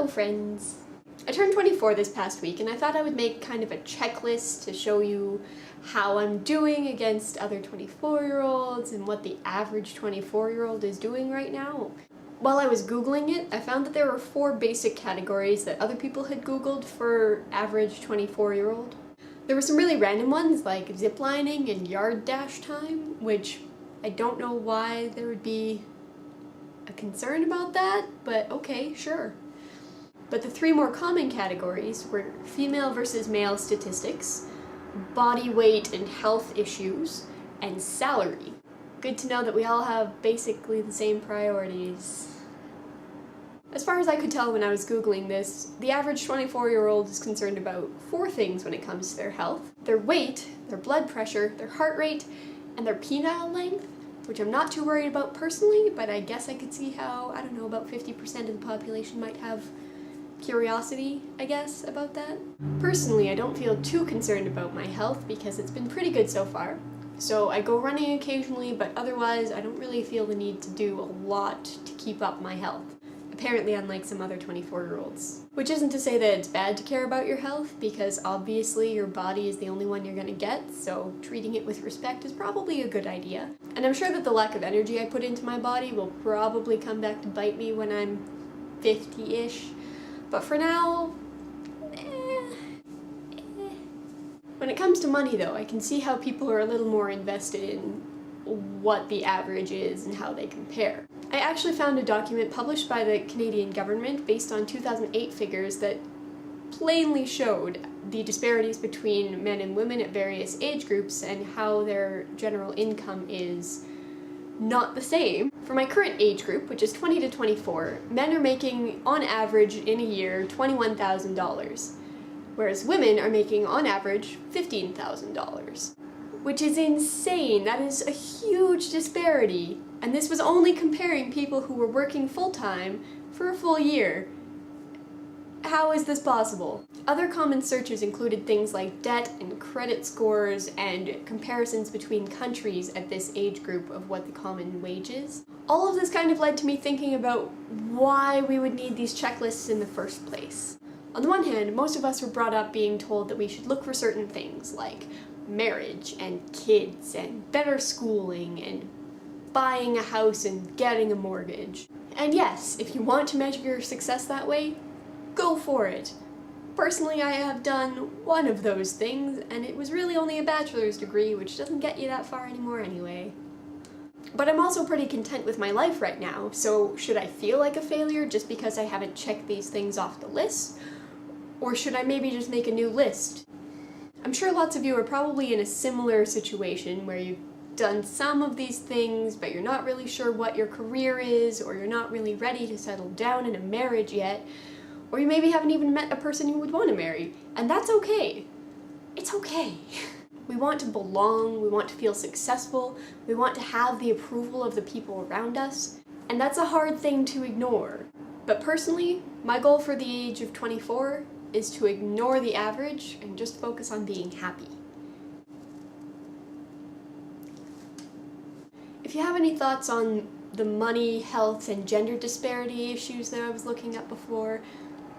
Hello friends! I turned 24 this past week and I thought I would make kind of a checklist to show you how I'm doing against other 24-year-olds and what the average 24-year-old is doing right now. While I was Googling it, I found that there were 4 basic categories that other people had Googled for average 24-year-old. There were some really random ones like ziplining and yard dash time, which I don't know why there would be a concern about that, but okay, sure. But the 3 more common categories were female versus male statistics, body weight and health issues, and salary. Good to know that we all have basically the same priorities. As far as I could tell when I was Googling this, the average 24-year-old is concerned about 4 things when it comes to their health: their weight, their blood pressure, their heart rate, and their penile length, which I'm not too worried about personally, but I guess I could see how, I don't know, about 50% of the population might have curiosity, I guess, about that. Personally, I don't feel too concerned about my health because it's been pretty good so far. So I go running occasionally, but otherwise I don't really feel the need to do a lot to keep up my health. Apparently unlike some other 24-year-olds. Which isn't to say that it's bad to care about your health, because obviously your body is the only one you're gonna get, so treating it with respect is probably a good idea. And I'm sure that the lack of energy I put into my body will probably come back to bite me when I'm 50-ish. But for now, When it comes to money though, I can see how people are a little more invested in what the average is and how they compare. I actually found a document published by the Canadian government based on 2008 figures that plainly showed the disparities between men and women at various age groups and how their general income is not the same. For my current age group, which is 20 to 24, men are making, on average, in a year, $21,000, whereas women are making, on average, $15,000. Which is insane. That is a huge disparity. And this was only comparing people who were working full-time for a full year. How is this possible? Other common searches included things like debt and credit scores and comparisons between countries at this age group of what the common wage is. All of this kind of led to me thinking about why we would need these checklists in the first place. On the one hand, most of us were brought up being told that we should look for certain things like marriage and kids and better schooling and buying a house and getting a mortgage. And yes, if you want to measure your success that way, go for it. Personally, I have done one of those things, and it was really only a bachelor's degree, which doesn't get you that far anymore anyway. But I'm also pretty content with my life right now, so should I feel like a failure just because I haven't checked these things off the list? Or should I maybe just make a new list? I'm sure lots of you are probably in a similar situation where you've done some of these things, but you're not really sure what your career is, or you're not really ready to settle down in a marriage yet, or you maybe haven't even met a person you would want to marry, and that's okay. It's okay. We want to belong, we want to feel successful, we want to have the approval of the people around us, and that's a hard thing to ignore. But personally, my goal for the age of 24 is to ignore the average and just focus on being happy. If you have any thoughts on the money, health, and gender disparity issues that I was looking at before,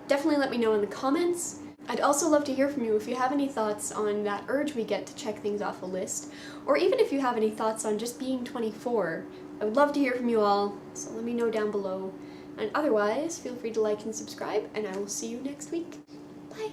definitely let me know in the comments. I'd also love to hear from you if you have any thoughts on that urge we get to check things off a list, or even if you have any thoughts on just being 24. I would love to hear from you all, so let me know down below. And otherwise, feel free to like and subscribe, and I will see you next week. Bye!